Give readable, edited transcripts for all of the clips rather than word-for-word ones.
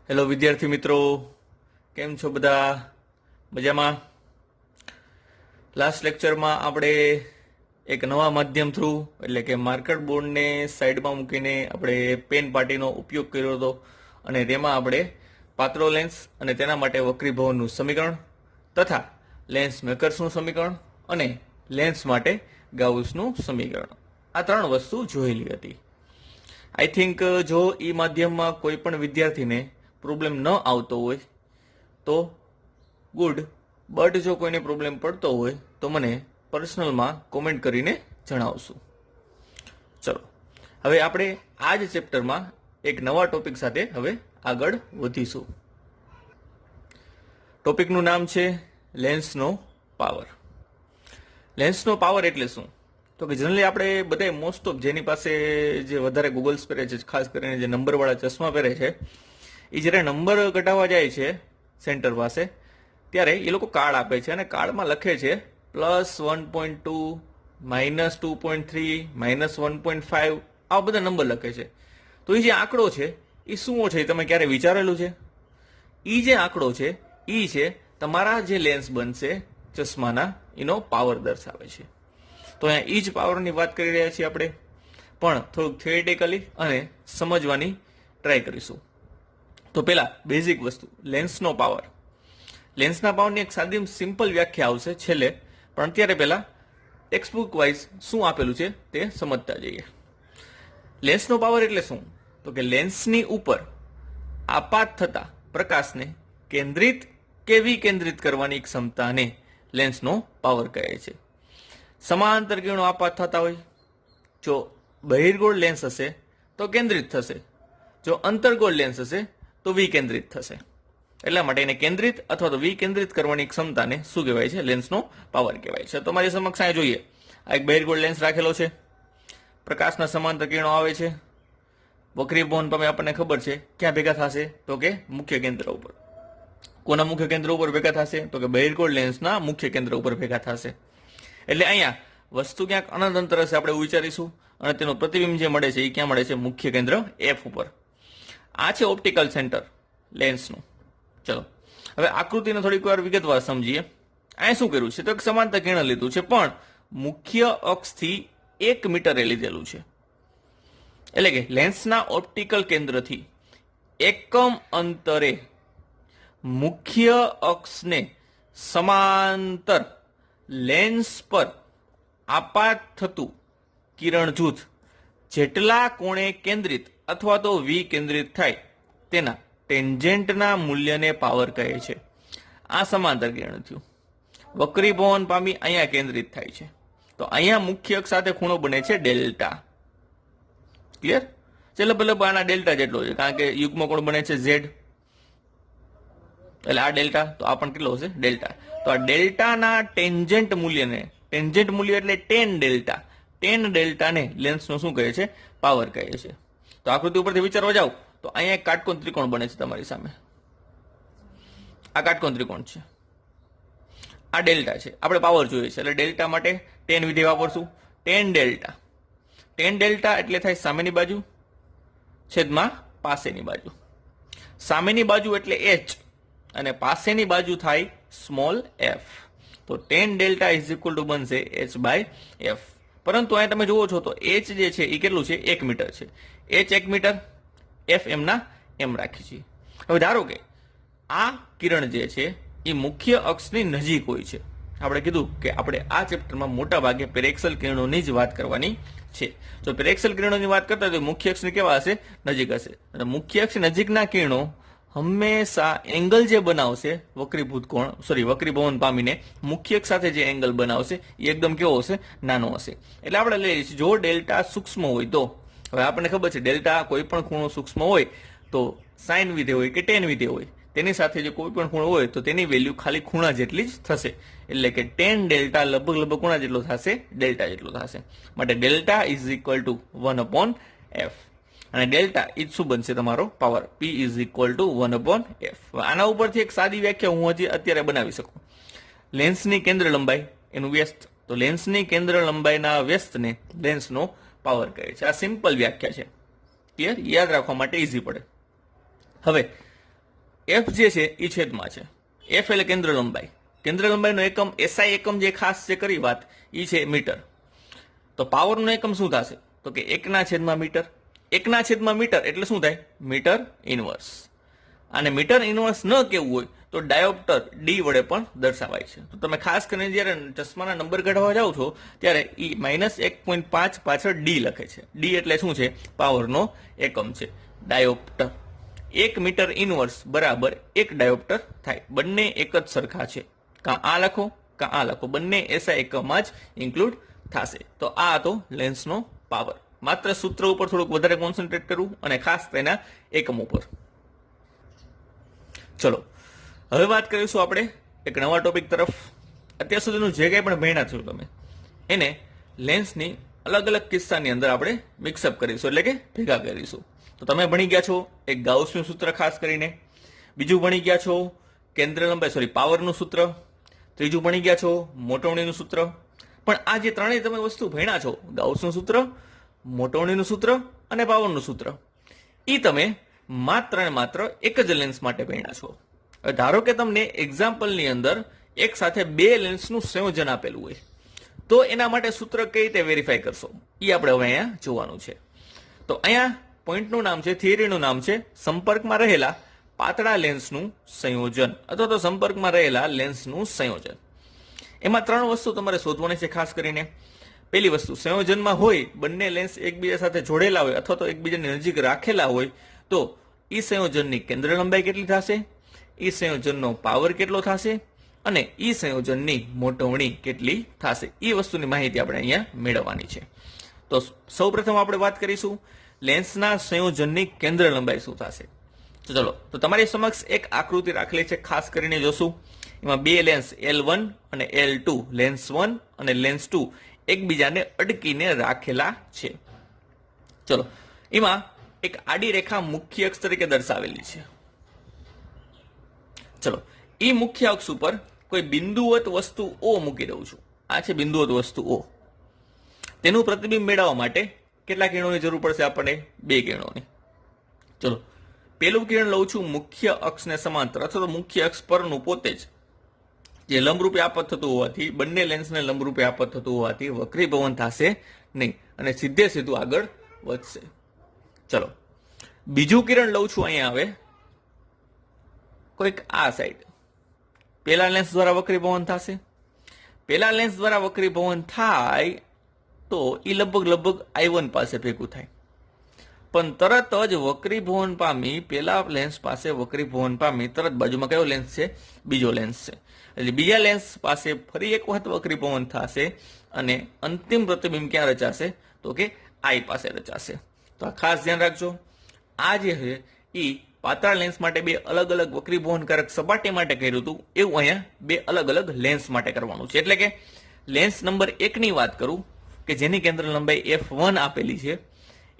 Hello વિદ્યાર્થી મિત્રો, કેમ છો બધા? મજામાં? લાસ્ટ લેક્ચરમાં આપણે એક નવા માધ્યમ થ્રુ એટલે કે માર્કર બોર્ડને સાઈડમાં મૂકીને આપણે પેન પાટીનો ઉપયોગ કર્યો હતો અને તેમાં આપણે પાતળો લેન્સ અને તેના માટે વક્રીભવનનું સમીકરણ તથા લેન્સ મેકર્સનું સમીકરણ અને લેન્સ માટે ગાઉસનું સમીકરણ આ ત્રણ વસ્તુ જોયેલી હતી. આઈ થિંક જો એ માધ્યમમાં કોઈ પણ વિદ્યાર્થીને પ્રોબ્લેમ ન આવતો હોય તો ગુડ, બટ જો કોઈને પ્રોબ્લેમ પડતો હોય તો મને પર્સનલમાં કોમેન્ટ કરીને જણાવશું. ચલો, હવે આપણે આ જ ચેપ્ટરમાં એક નવા ટોપિક સાથે હવે આગળ વધીશું. ટોપિકનું નામ છે લેન્સનો પાવર. લેન્સનો પાવર એટલે શું? તો કે જનરલી આપણે બધા મોસ્ટ ઓફ જેની પાસે જે વધારે ગોગલ્સ પહેરે છે, ખાસ કરીને જે નંબરવાળા ચશ્મા પહેરે છે, એ જ્યારે નંબર કઢાવવા જાય છે સેન્ટર પાસે ત્યારે એ લોકો કાર્ડ આપે છે અને કાર્ડમાં લખે છે +1.2, -2.3, -1.5, આવા બધા નંબર લખે છે. તો એ જે આંકડો છે એ શું છે તમે ક્યારે વિચારેલું છે? એ જે આંકડો છે એ છે તમારા જે લેન્સ બનશે ચશ્માના એનો પાવર દર્શાવે છે. તો અહીંયા એ જ પાવરની વાત કરી રહ્યા છીએ આપણે, પણ થોડુંક થિયરેટિકલી અને સમજવાની ટ્રાય કરીશું. તો પહેલા બેઝિક વસ્તુ લેન્સનો પાવર. લેન્સના પાવરની એક સાદી સિમ્પલ વ્યાખ્યા આવશે છેલ્લે, પણ અત્યારે પહેલા ટેક્સ્ટબુક વાઇઝ શું આપેલું છે તે સમજતા જઈએ. લેન્સનો પાવર એટલે શું? તો કે લેન્સની ઉપર આપાત થતા પ્રકાશને કેન્દ્રિત કે વિકેન્દ્રિત કરવાની ક્ષમતાને લેન્સનો પાવર કહે છે. સમાંતર કિરણો આપાત થતા હોય, જો બહિર્ગોળ લેન્સ હશે તો કેન્દ્રિત થશે, જો અંતર્ગોળ લેન્સ હશે તો વિકેન્દ્રિત થશે. એટલા માટે એને કેન્દ્રિત અથવા તો વિકેન્દ્રિત કરવાની ક્ષમતાને શું કહેવાય છે? લેન્સનો પાવર કહેવાય છે. તમારી સમક્ષ આ જોઈએ, આ એક બહિર્ગોળ લેન્સ રાખેલો છે, પ્રકાશના સમાંતર કિરણો આવે છે, વક્રીભવન પામે આપણને ખબર છે ક્યાં ભેગા થશે? તો કે મુખ્ય કેન્દ્ર ઉપર. કોના મુખ્ય કેન્દ્ર ઉપર ભેગા થશે? તો કે બહિર્ગોળ લેન્સના મુખ્ય કેન્દ્ર ઉપર ભેગા થશે. એટલે અહીંયા વસ્તુ ક્યાંક અનંત અંતર હશે આપણે વિચારીશું અને તેનું પ્રતિબિંબ જે મળે છે એ ક્યાં મળે છે? મુખ્ય કેન્દ્ર F ઉપર. આ છે ઓપ્ટિકલ સેન્ટર લેન્સનું. ચલો હવે આકૃતિને થોડીક વાર વિગતવાર સમજીએ. અહીં શું કર્યું છે? તો એક સમાંતર કિરણ લીધું છે, પણ મુખ્ય અક્ષથી 1 મીટરે લીધેલું છે. એટલે કે લેન્સના ઓપ્ટિકલ કેન્દ્રથી એકમ અંતરે મુખ્ય અક્ષને સમાંતર લેન્સ પર આપાત થતું કિરણ જૂથ જેટલા કોણે કેન્દ્રિત અથવા તો વિકેન્દ્રિત થાય તેના ટેન્જેન્ટના મૂલ્યને પાવર કહે છે. આ સમાંતર કિરણ થયું, વક્રીભવન પામી અહીંયા કેન્દ્રિત થાય છે, તો અહીંયા મુખ્ય અક્ષ સાથે ખૂણો બને છે ડેલ્ટા. ક્લિયર? ચલો પેલો આના ડેલ્ટા જેટલો છે, કારણ કે યુગ્મ કોણ બને છે Z, એટલે આ ડેલ્ટા, તો આ પણ કેટલો હશે? ડેલ્ટા. તો આ ડેલ્ટાના ટેન્જેન્ટ મૂલ્યને, ટેન્જેન્ટ મૂલ્ય એટલે ટેન ડેલ્ટા, ટેન ડેલ્ટાને લેન્સનો શું કહે છે? પાવર કહે છે. તો આકૃતિ ઉપરથી વિચારવા જાવ તો અહીંયા એક કાટકોણ ત્રિકોણ બને છે તમારી સામે. આ કાટકોણ ત્રિકોણ છે, આ ડેલ્ટા છે, આપણે પાવર જોઈએ છે એટલે ડેલ્ટા માટે ટેન વિધેય વાપરશું. ટેન ડેલ્ટા, ટેન ડેલ્ટા એટલે થાય સામેની બાજુ છેદમાં પાસેની બાજુ. સામેની બાજુ એટલે H અને પાસેની બાજુ થાય સ્મોલ f. તો ten delta is equal two બનશે H/f. પરંતુ અહીંયા તમે જુઓ છો તો H જે છે એ કેટલું છે? 1 મીટર છે. H 1 મીટર, F એમના એમ રાખી છે. હવે ધારો કે આ કિરણ જે છે એ મુખ્ય અક્ષની નજીક હોય છે. આપણે કીધું કે આપણે આ ચેપ્ટરમાં મોટા ભાગે પેરેક્સલ કિરણોની જ વાત કરવાની છે. જો પેરેક્સલ કિરણોની વાત કરતા હોય તો મુખ્ય અક્ષની કેવા હશે? નજીક હશે. અને મુખ્ય અક્ષ નજીકના કિરણો હંમેશા એંગલ જે બનાવશે વક્રીભવન પામીને મુખ્ય અક્ષ સાથે જે એંગલ બનાવશે એ એકદમ કેવો હશે? નાનો હશે. એટલે આપણે લઈએ છીએ જો ડેલ્ટા સૂક્ષ્મ હોય તો, હવે આપણને ખબર છે ડેલ્ટા કોઈ પણ ખૂણો સૂક્ષ્મ હોય તો સાઇન વિધેય હોય કે ટેન વિધેય હોય તેની સાથે જે કોઈ પણ ખૂણો હોય તો તેની વેલ્યુ ખાલી ખૂણા જેટલી જ થશે. એટલે કે ટેન ડેલ્ટા લગભગ ખૂણા જેટલો થશે? ડેલ્ટા જેટલો થશે. માટે delta is equal two 1/f. અને ડેલ્ટા એ શું બનશે? તમારો power P is equal two 1/f. આના ઉપરથી એક સાદી વ્યાખ્યા હું હજી અત્યારે બનાવી શકું. લેન્સની કેન્દ્ર લંબાઈ એનું વ્યસ્ત, તો લેન્સની કેન્દ્ર લંબાઈના વ્યસ્તને લેન્સનો પાવર કહે છે. આ સિમ્પલ વ્યાખ્યા છે. ક્લિયર? યાદ રાખવા માટે ઈઝી પડે. હવે એફ જે છે એ છેદમાં છે. એફ એટલે કેન્દ્ર લંબાઈ. કેન્દ્ર લંબાઈનો એકમ એસઆઈ એકમ જે ખાસ જે કરી વાત એ છે મીટર. તો પાવરનો એકમ શું થશે? તો કે 1/, મીટર. 1/, મીટર એટલે શું થાય? Metre inverse. અને મીટર ઇનવર્સ ન કેવું હોય તો ડાયોપ્ટર ડી વડે પણ દર્શાવાય છે. તો તમે ખાસ કરીને જ્યારે ચશ્માના નંબર કાઢવા જાઓ છો ત્યારે એ -1.5 પાછળ ડી લખે છે. ડી એટલે શું છે? પાવરનો એકમ છે. ડાયોપ્ટર. 1 મીટર ઇનવર્સ બરાબર 1 ડાયોપ્ટર થાય. બંને એક જ સરખા છે. કાં આ લખો કાં આ લખો, બંને એસઆઈ એકમમાં જ ઇન્ક્લુડ થશે. તો આ હતો લેન્સનો પાવર. માત્ર સૂત્ર ઉપર થોડુંક વધારે કોન્સન્ટ્રેટ કરવું અને ખાસ તેના એકમ ઉપર. ચલો હવે વાત કરીશું આપણે એક નવા ટોપિક તરફ. અત્યાર સુધીનું જે કંઈ પણ ભણ્યા છો તમે એને લેન્સની અલગ અલગ કિસ્સાની અંદર આપણે મિક્સઅપ કરીશું, એટલે કે ભેગા કરીશું. તો તમે ભણી ગયા છો એક ગાઉસનું સૂત્ર ખાસ કરીને, બીજું ભણી ગયા છો કેન્દ્ર લંબાઈ પાવરનું સૂત્ર, ત્રીજું ભણી ગયા છો મોટવણીનું સૂત્ર. પણ આ જે ત્રણેય તમે વસ્તુ ભણ્યા છો, ગાઉસનું સૂત્ર, મોટવણીનું સૂત્ર અને પાવરનું સૂત્ર, એ તમે માત્ર ને માત્ર એક જ લેન્સ માટે ભણ્યા છો. ધારો કે તમને એક્ઝામ્પલની અંદર એક સાથે બે લેન્સનું સંયોજન આપેલું હોય તો એના માટે સૂત્ર કઈ રીતે વેરીફાઈ કરશો એ આપણે હવે અહીંયા જોવાનું છે. તો અહીંયા પોઈન્ટનું નામ છે, થિયરીનું નામ છે સંપર્કમાં રહેલા પાતળા લેન્સનું સંયોજન અથવા તો સંપર્કમાં રહેલા લેન્સનું સંયોજન. એમાં ત્રણ વસ્તુ તમારે શોધવાની છે ખાસ કરીને. પહેલી વસ્તુ, સંયોજનમાં હોય બંને લેન્સ એકબીજા સાથે જોડેલા હોય અથવા તો એકબીજાની નજીક રાખેલા હોય તો એ સંયોજનની કેન્દ્ર લંબાઈ કેટલી થશે, એ સંયોજનનો પાવર કેટલો થશે અને એ સંયોજનની મોટવણી કેટલી થશે. એ વસ્તુની માહિતી આપણે અહીંયા મેળવવાની છે. તો સૌપ્રથમ આપણે વાત કરીશું લેન્સના સંયોજનની કેન્દ્ર લંબાઈ શું થશે. તો ચલો, તો તમારી સમક્ષ એક આકૃતિ રાખેલી છે, ખાસ કરીને જોશું. એમાં બે લેન્સ L1 અને L2, લેન્સ 1 અને લેન્સ 2 એકબીજાને અડકીને રાખેલા છે. ચલો, એમાં એક આડી રેખા મુખ્ય અક્ષ તરીકે દર્શાવેલી છે. ચલો, એ મુખ્ય અક્ષ ઉપર કોઈ બિંદુવત વસ્તુ O મૂકી દઉં છું. આ છે બિંદુવત વસ્તુ O. તેનું પ્રતિબિંબ મેળવવા માટે કેટલા કિરણોની જરૂર પડશે આપણને? 2 કિરણોની. ચલો, પેલું કિરણ લઉં છું મુખ્ય અક્ષને સમાંતર અથવા તો મુખ્ય અક્ષ પરનું પોતે જ, જે લંબરૂપે આપત થતું હોવાથી, બંને લેન્સને લંબરૂપે આપત થતું હોવાથી વક્રીભવન થશે નહીં અને સીધે સીધું આગળ વધશે. ચલો, બીજું કિરણ લઉં છું અહીંયા હવે કોઈક આ સાઈડ. પેલા લેન્સ દ્વારા વક્રીભવન થશે. પેલા લેન્સ દ્વારા વક્રીભવન થાય તો એ લગભગ I1 પાસે ભેગું થાય, પણ તરત જ વક્રીભવન પામી પેલા લેન્સ પાસે વક્રીભવન પામી તરત બાજુમાં કયો લેન્સ છે? બીજો લેન્સ છે. એટલે બીજા લેન્સ પાસે ફરી એક વખત વક્રીભવન થશે અને અંતિમ પ્રતિબિંબ ક્યાં રચાશે? તો કે I પાસે રચાશે. તો આ ખાસ ધ્યાન રાખજો. આ જે છે એ પાતળા લેન્સ માટે બે અલગ અલગ વક્રીભવનકારક સપાટી માટે કર્યું હતું, એવું અહીંયા બે અલગ અલગ લેન્સ માટે કરવાનું છે. એટલે કે લેન્સ નંબર 1 ની વાત કરું કે જેની કેન્દ્ર લંબાઈ F1 આપેલી છે,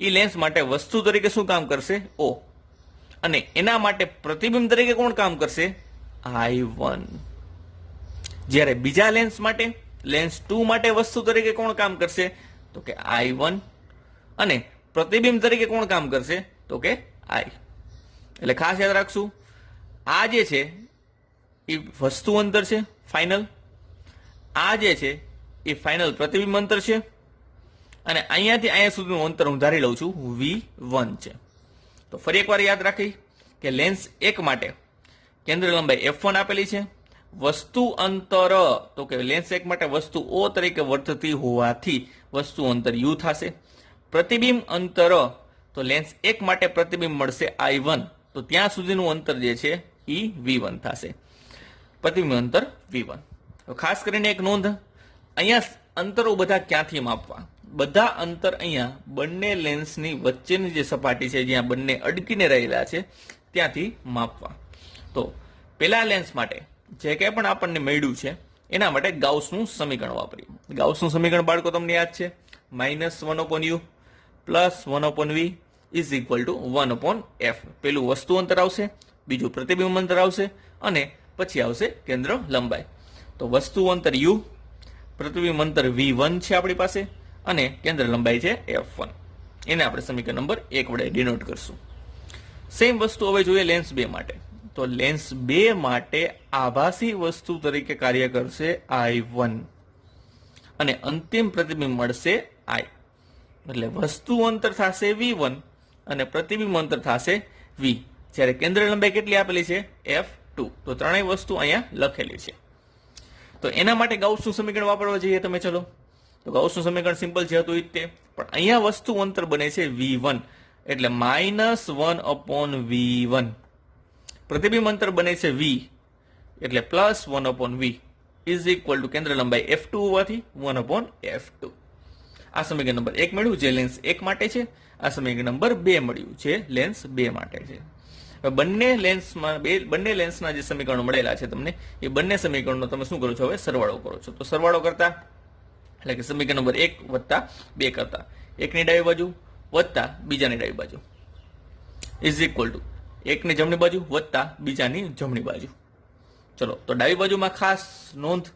એ લેન્સ માટે વસ્તુ તરીકે શું કામ કરશે? O. અને એના માટે પ્રતિબિંબ તરીકે કોણ કામ કરશે? I1. જ્યારે બીજા લેન્સ માટે, લેન્સ 2 માટે વસ્તુ તરીકે કોણ કામ કરશે? તો કે I1. અને પ્રતિબિંબ તરીકે કોણ કામ કરશે? તો કે I. એટલે ખાસ યાદ રાખશું, આ જે છે એ વસ્તુ અંતર છે ફાઇનલ, આ જે છે એ ફાઇનલ પ્રતિબિંબ અંતર છે અને અહીંયાથી અહીંયા સુધીનું અંતર હું ધારી લઉં છું V1 છે. તો ફરી એકવાર યાદ રાખી કે લેન્સ 1 માટે કેન્દ્ર લંબાઈ F1 આપેલી છે, વસ્તુ અંતર તો કે લેન્સ 1 માટે વસ્તુ O તરીકે વર્તતી હોવાથી વસ્તુ અંતર U થશે. પ્રતિબિંબ અંતર તો લેન્સ 1 માટે પ્રતિબિંબ મળશે I1, તો ત્યાં સુધીનું અંતર જે છે એ V1 થશે. પ્રતિબિંબ અંતર V1. તો ખાસ કરીને એક નોંધ, અહીંયા અંતરો બધા ક્યાંથી માપવા? બધા અંતર અહીંયા બંને લેન્સની વચ્ચેની જે સપાટી છે જ્યાં બંને અડકીને રહેલા છે ત્યાંથી માપવા. તો પેલા લેન્સ માટે જે કંઈ પણ આપણને મળ્યું છે એના માટે ગાઉસનું સમીકરણ વાપર્યું. ગાઉસનું સમીકરણ બાળકો તમને યાદ છે, -1/u + 1/v is equal two 1/f. પેલું વસ્તુ અંતર આવશે, બીજું પ્રતિબિંબ અંતર આવશે અને પછી આવશે કેન્દ્ર લંબાઈ. તો વસ્તુ અંતર u, પ્રતિબિંબ અંતર V1 છે આપણી પાસે અને કેન્દ્ર લંબાઈ છે F1. એને આપણે સમીકરણ નંબર 1 વડે ડિનોટ કરશું. સેમ વસ્તુ હવે જોઈએ લેન્સ 2 માટે. તો લેન્સ 2 માટે આભાસી વસ્તુ તરીકે કાર્ય કરશે I1 અને અંતિમ પ્રતિબિંબ મળશે I. એટલે વસ્તુ અંતર થશે V1 અને પ્રતિબિંબ અંતર થશે V. જ્યારે કેન્દ્ર લંબાઈ કેટલી આપેલી છે F2. તો ત્રણેય વસ્તુ અહીંયા લખેલી છે. તો એના માટે ગાઉસનું સમીકરણ વાપરવા જઈએ તમે. ચલો, તો ગાઉસનું સમીકરણ સિમ્પલ છે હતું તે, પણ અહીંયા વસ્તુ અંતર બને છે V1 એટલે -1/V1. પ્રતિબિંબ અંતર બને છે V એટલે +1/V ઇઝ ઇક્વલ ટુ કેન્દ્ર લંબાઈ F2 હોવાથી 1/F2. આ સમીકરણ નંબર 1 મળ્યું જે લેન્સ 1 માટે છે. આ સમીકરણ નંબર 2 મળ્યું જે લેન્સ 2 માટે છે. બંને લેન્સના જે સમીકરણો મળેલા છે તમને, એ બંને સમીકરણનો તમે શું કરો છો હવે સરવાળો કરો છો. તો સરવાળો કરતા એટલે કે સમીકરણ નંબર 1 + 2 કરતા એકની ડાબી બાજુ વત્તા બીજાની ડાબી બાજુ ઇઝ ઇક્વલ ટુ એકની જમણી બાજુ વત્તા બીજાની જમણી બાજુ. ચલો, તો ડાબી બાજુમાં ખાસ નોંધ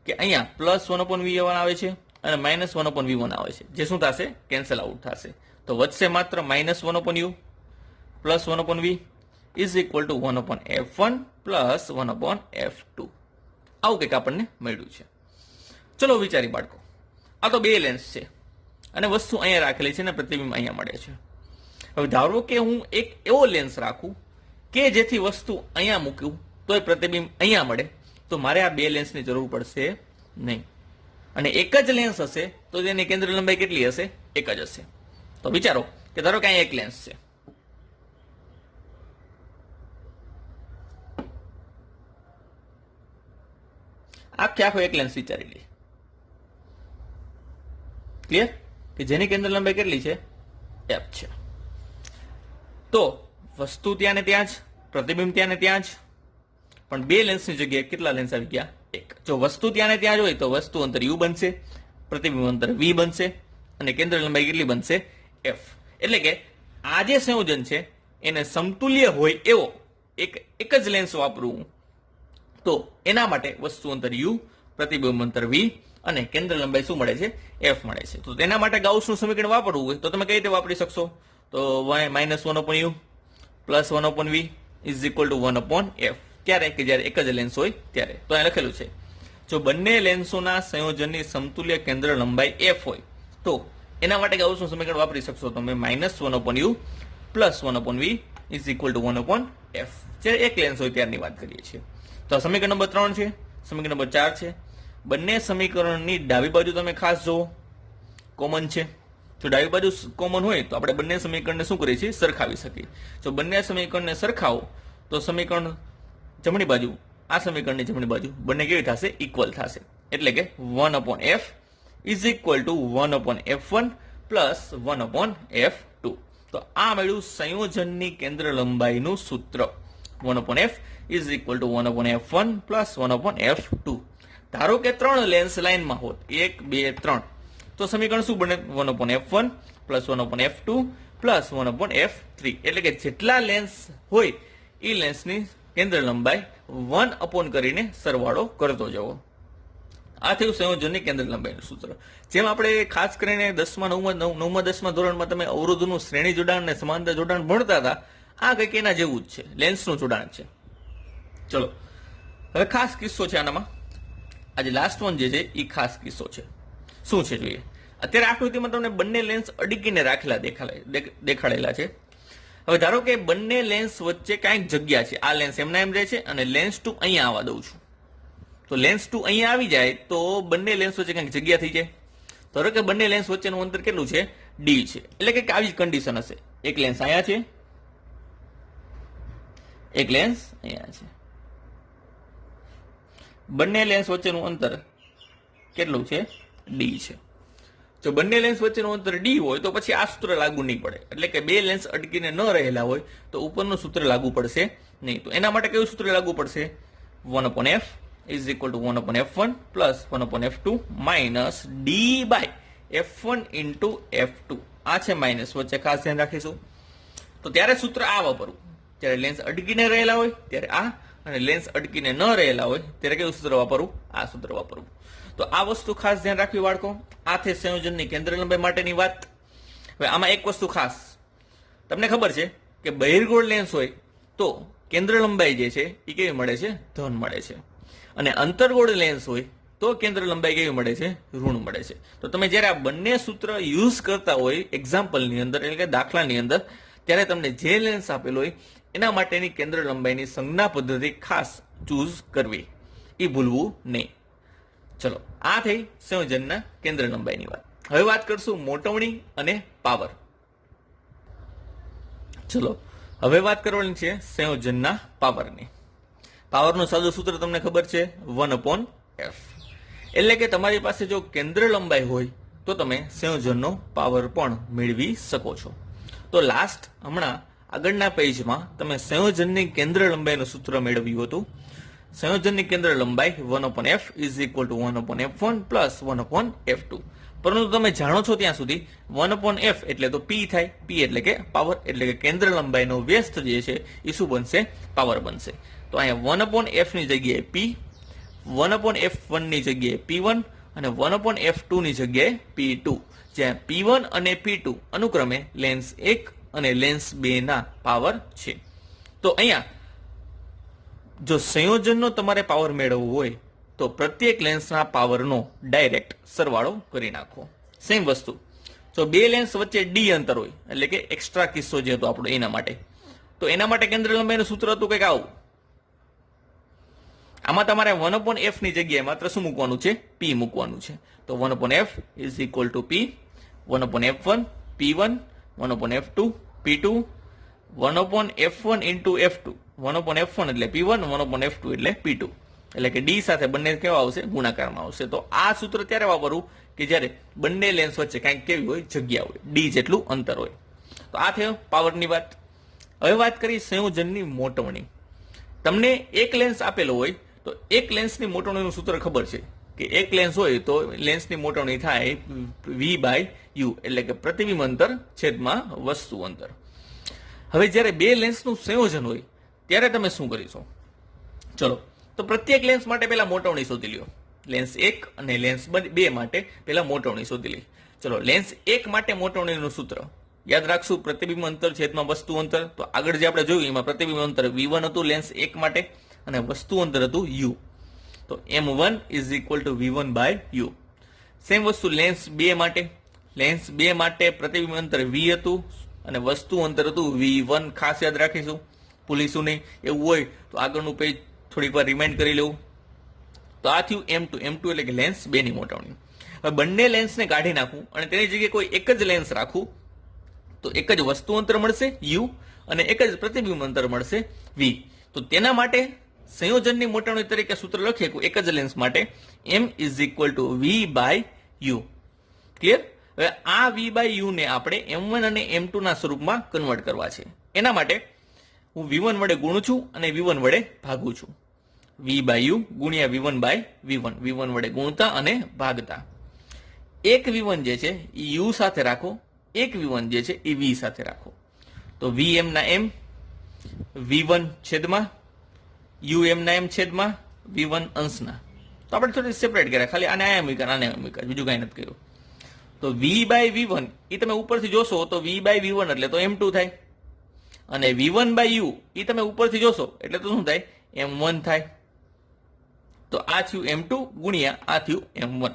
કે અહીંયા +1/V1 આવે છે અને -1/V1 આવે છે, જે શું થશે કેન્સલ આઉટ થશે. તો વધશે માત્ર -1/U +1/V is equal two 1/F1 + 1/F2. આવું કંઈક આપણને મળ્યું છે. ચલો વિચારી બાળકો, આ તો 2 લેન્સ છે અને વસ્તુ અહીંયા રાખેલી છે ને પ્રતિબિંબ અહીંયા મળે છે. હવે ધારો કે હું એક એવો લેન્સ રાખું કે જેથી વસ્તુ અહીંયા મૂક્યું તોય પ્રતિબિંબ અહીંયા મળે, તો મારે આ 2 લેન્સની જરૂર પડશે નહીં. અને એક જ લેન્સ હશે તો તેની કેન્દ્ર લંબાઈ કેટલી હશે? 1 જ હશે. તો વિચારો કે ધારો કે અહીંયા એક લેન્સ છે, આખો એક લેન્સ વિચારી લઈએ. ક્લિયર? કે જેની કેન્દ્ર લંબાઈ કેટલી છે? F છે. તો વસ્તુ ત્યાં ને ત્યાં જ, પ્રતિબિંબ ત્યાં ને ત્યાં જ, પણ 2 લેન્સની જગ્યાએ કેટલા લેન્સ આવી ગયા? 1. જો વસ્તુ ત્યાં ને ત્યાં જ હોય તો વસ્તુ અંતર U બનશે, પ્રતિબિંબ અંતર V બનશે અને કેન્દ્ર લંબાઈ કેટલી બનશે? F. એટલે કે આ જે સંયોજન છે એને સમતુલ્ય હોય એવો એક જ લેન્સ વાપરવું, તો એના માટે વસ્તુ અંતર U, પ્રતિબિંબ અંતર V અને કેન્દ્ર લંબાઈ શું મળે છે? F મળે છે. તો તેના માટે ગાઉસનું સમીકરણ વાપરવું હોય તો તમે કઈ રીતે વાપરી શકશો? તો -1/U + 1/V is equal two 1/F. ક્યારે? કે જ્યારે એક જ લેન્સ હોય ત્યારે. તો અહીં લખેલું છે જો બંને લેન્સોના સંયોજનની સમતુલ્ય કેન્દ્ર લંબાઈ F હોય તો એના માટે ગાઉસનું સમીકરણ વાપરી શકશો તમે -1/U + 1/V is equal two 1/F. જ્યારે એક લેન્સ હોય ત્યારની વાત કરીએ છીએ. તો સમીકરણ નંબર 3 છે, સમીકરણ નંબર 4 છે. બંને સમીકરણની ડાબી બાજુ તમે ખાસ જુઓ, કોમન છે. જો ડાબી બાજુ કોમન હોય તો આપણે બંને સમીકરણને શું કરીએ છીએ? સરખાવી શકીએ. જો બંને સમીકરણને સરખાવો તો સમીકરણ જમણી બાજુ, આ સમીકરણની જમણી બાજુ બંને કેવી થશે? ઇક્વલ થશે. એટલે કે 1/F is equal two 1/F1 + 1/F2. તો આ મળ્યું સંયોજનની કેન્દ્ર લંબાઈનું સૂત્ર. 1/F is equal two 1/F1 + 1/F2. ધારો કે 3 લેન્સ લાઈનમાં હોત, 1, 2, 3, તો સમીકરણ શું બને? 1/F1 + 1/F2 + 1/F3. એટલે કે જેટલા લેન્સ હોય એ લેન્સની કેન્દ્ર લંબાઈ 1 કરીને સરવાળો કરતો જવો. આ થયું સંયોજનની કેન્દ્ર લંબાઈનું સૂત્ર. જેમ આપણે ખાસ કરીને 10મા 9મા 10મા ધોરણમાં તમે અવરોધનું શ્રેણી જોડાણ અને સમાંતર જોડાણ ભણતા હતા, આ કંઈક એના જેવું જ છે, લેન્સનું જોડાણ છે. ચલો, હવે ખાસ કિસ્સો છે આનામાં. આજે લાસ્ટ વન જે છે એ ખાસ કિસ્સો છે. શું છે જોઈએ. અત્યારે આકૃતિમાં તમને બંને લેન્સ અડીકીને રાખેલા દેખાડેલા છે. હવે ધારો કે બંને લેન્સ વચ્ચે કાંઈક જગ્યા છે, આ લેન્સ એમના એમ રહે છે અને લેન્સ 2 અહીંયા આવવા દઉં છું. તો લેન્સ 2 અહીંયા આવી જાય તો બંને લેન્સ વચ્ચે કંઈક જગ્યા થઈ જાય. ધારો કે બંને લેન્સ વચ્ચેનું અંતર કેટલું છે? D છે. એટલે કે આવી જ કન્ડિશન હશે. એક લેન્સ અહીંયા છે, એક લેન્સ અહીંયા છે. બંને લેન્સ વચ્ચેનું અંતર કેટલું છે? D છે. જો બંને લેન્સ વચ્ચેનું અંતર D હોય તો પછી આ સૂત્ર લાગુ નહીં પડે. એટલે કે 2 લેન્સ અટકીને ન રહેલા હોય તો ઉપરનું સૂત્ર લાગુ પડશે નહીં. તો એના માટે કયું સૂત્ર લાગુ પડશે? 1/F is equal two 1/F1 + 1/F2 - D/F1 × F2. આ છે માઇનસ, વચ્ચે ખાસ ધ્યાન રાખીશું. તો ત્યારે સૂત્ર આ વાપરવું. જ્યારે લેન્સ અટકીને રહેલા હોય ત્યારે આ, અને લેન્સ અટકીને ન રહેલા હોય ત્યારે કયું સૂત્ર વાપરવું? આ સૂત્ર વાપરવું. તો આ વસ્તુ ખાસ ધ્યાન રાખવી બાળકો. આ છે સંયોજનની કેન્દ્ર લંબાઈ માટેની વાત. હવે આમાં એક વસ્તુ ખાસ તમને ખબર છે કે બહિર્ગોળ લેન્સ હોય તો કેન્દ્ર લંબાઈ જે છે એ કેવી મળે છે? ધન મળે છે. અને અંતર્ગોળ લેન્સ હોય તો કેન્દ્ર લંબાઈ કેવી મળે છે? ઋણ મળે છે. તો તમે જ્યારે આ બંને સૂત્ર યુઝ કરતા હોય એક્ઝામ્પલની અંદર એટલે કે દાખલાની અંદર, ત્યારે તમને જે લેન્સ આપેલો હોય એના માટેની કેન્દ્ર લંબાઈની સંજ્ઞા પદ્ધતિ ખાસ ચૂઝ કરવી, એ ભૂલવું નહીં. ચલો, આ થઈ સંયોજનના કેન્દ્ર લંબાઈની વાત. હવે વાત કરશું મોટવણી અને પાવર. ચલો, હવે વાત કરવાની છે સંયોજનના પાવરની. પાવરનું સાદું સૂત્ર તમને ખબર છે, 1/f. એટલે કે તમારી પાસે જો કેન્દ્ર લંબાઈ હોય તો તમે સંયોજનનો પાવર પણ મેળવી શકો છો. તો લાસ્ટ હમણાં આગળના પેજમાં તમે સંયોજનની કેન્દ્ર લંબાઈનું સૂત્ર મેળવ્યું હતું. સંયોજનની કેન્દ્ર લંબાઈ 1/f is equal two 1/f1 plus 1/f2. પરંતુ તમે જાણો છો ત્યાં સુધી 1/f એટલે તો p થાય. p એટલે કે પાવર, એટલે કે કેન્દ્ર લંબાઈનો વ્યસ્ત જે છે એ શું બનશે? પાવર બનશે. તો અહીંયા 1/f ની જગ્યાએ p, 1/f1 ની જગ્યાએ p1 અને 1/f2 ની જગ્યાએ p2, જ્યાં p1 અને p2 અનુક્રમે લેન્સ 1 અને લેન્સ 2 ના પાવર છે. તો અહીંયા જો સંયોજનનો તમારે પાવર મેળવવો હોય તો પ્રત્યેક લેન્સના પાવરનો ડાયરેક્ટ સરવાળો કરી નાખો. સેમ વસ્તુ, જો બે લેન્સ વચ્ચે ડી અંતર હોય એટલે કે એક્સ્ટ્રા કિસ્સો જે હતો આપણો એના માટે, તો એના માટે કેન્દ્ર લંબાઈનું સૂત્ર હતું કંઈક આવું. આમાં તમારે 1/f ની જગ્યાએ માત્ર શું મૂકવાનું છે? p મૂકવાનું છે. તો 1/f is equal two p, 1/f1 p1, 1/f2 p2, 1/f1 into f2, 1/f1 એટલે p1, 1/f2 એટલે p2. એટલે કે ડી સાથે બંને કેવા આવશે? ગુણાકારમાં આવશે. તો આ સૂત્ર ત્યારે વાપરવું કે જ્યારે બંને લેન્સ વચ્ચે કાંઈક કેવી હોય? જગ્યા હોય, ડી જેટલું અંતર હોય. તો આ થયો પાવરની વાત. હવે વાત કરી સંયોજનની મોટવણી. તમને એક લેન્સ આપેલો હોય તો એક લેન્સની મોટવણીનું સૂત્ર ખબર છે કે એક લેન્સ હોય તો લેન્સની મોટવણી થાય v/u, એટલે કે પ્રતિબિંબ અંતર છેદમાં વસ્તુ અંતર. હવે જ્યારે બે લેન્સનું સંયોજન હોય ત્યારે તમે શું કરીશો? ચલો, તો પ્રત્યેક લેન્સ માટે પહેલા મોટવણી શોધી લ્યો. લેન્સ 1 અને લેન્સ 2 માટે પહેલા મોટવણી શોધી લી. ચલો, લેન્સ 1 માટે મોટવણીનું સૂત્ર યાદ રાખશું, પ્રતિબિંબ અંતર છેદમાં વસ્તુ અંતર. તો આગળ જે આપણે જોયું એમાં પ્રતિબિંબ અંતર v1 હતું લેન્સ 1 માટે અને વસ્તુ અંતર હતું u. તો m1 is equal to v1/u. Same વસ્તુ લેન્સ 2 માટે. લેન્સ 2 માટે પ્રતિબિંબ અંતર v હતું અને વસ્તુ અંતર હતું v1. ખાસ યાદ રાખીશું, ભૂલીશું નહીં. એવું હોય તો આગળનું પેજ થોડીક વાર રિમાઇન્ડ કરી લેવું. તો આ થયું m2. m2 એટલે કે લેન્સ 2 ની મોટવણી. હવે બંને લેન્સને કાઢી નાખું અને તેની જગ્યાએ કોઈ એક જ લેન્સ રાખું તો એક જ વસ્તુ અંતર મળશે u અને એક જ પ્રતિબિંબ અંતર મળશે v. તો તેના માટે સંયોજનની મોટવણી તરીકે સૂત્ર લખીએ એક જ લેન્સ માટે, m is equal two v/u. Clear? હવે આ v/u ને આપણે m1 અને m2 ના સ્વરૂપમાં કન્વર્ટ કરવા છે. એના માટે હું v1 વડે ગુણું છું અને v1 વડે ભાગું છું. v/u ગુણ્યા v1/v1, v1 વડે ગુણતા અને ભાગતા. એક v1 જે છે એ u સાથે રાખો, એક v1 જે છે એ v સાથે રાખો. તો vm ના m, v1 છેદમાં um ના m છેદમાં v1 અંશના. તો આપણે થોડી સેપરેટ કર્યા, ખાલી આને આયા મૂક્યા, બીજું કાંઈ નથી કર્યું. તો v/v1 એ તમે ઉપરથી જોશો તો v/v1 એટલે તો m2 થાય અને v1/u એ તમે ઉપરથી જોશો એટલે તો શું થાય? m1 થાય. તો આ થયું m2 ગુણ્યા આ થયું m1.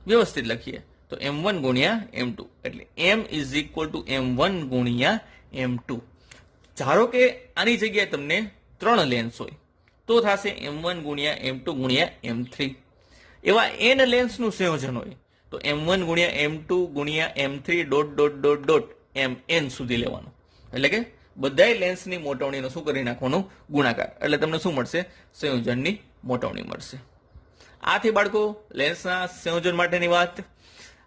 વ્યવસ્થિત લખીએ તો m1 ગુણ્યા m2 એટલે m is equal two m1 ગુણ્યા m2. ધારો કે આની જગ્યાએ તમને 3 લેન્સ હોય તો થશે m1 ગુણ્યા m2 ગુણ્યા m3. એવા n લેન્સનું સંયોજન હોય તો m1 ગુણ્યા m2 ગુણ્યા m3 dot dot dot dot mn સુધી લેવાનું. એટલે કે બધાય લેન્સની મોટવણીનો શું કરી નાખવાનું? ગુણાકાર. એટલે તમને શું મળશે? સંયોજનની મોટવણી મળશે. આથી બાળકો લેન્સના સંયોજન માટેની વાત.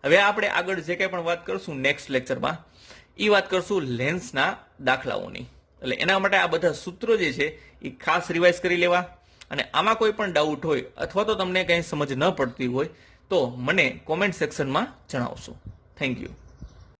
હવે આપણે આગળ જે કંઈ પણ વાત કરશું નેક્સ્ટ લેક્ચરમાં એ વાત કરશું લેન્સના દાખલાઓની. એટલે એના માટે આ બધા સૂત્રો જે છે એ ખાસ રિવાઇઝ કરી લેવા. અને આમાં કોઈ પણ ડાઉટ હોય અથવા તો તમને કંઈ સમજ ન પડતી હોય તો મને કોમેન્ટ સેક્શનમાં જણાવશો. Thank you.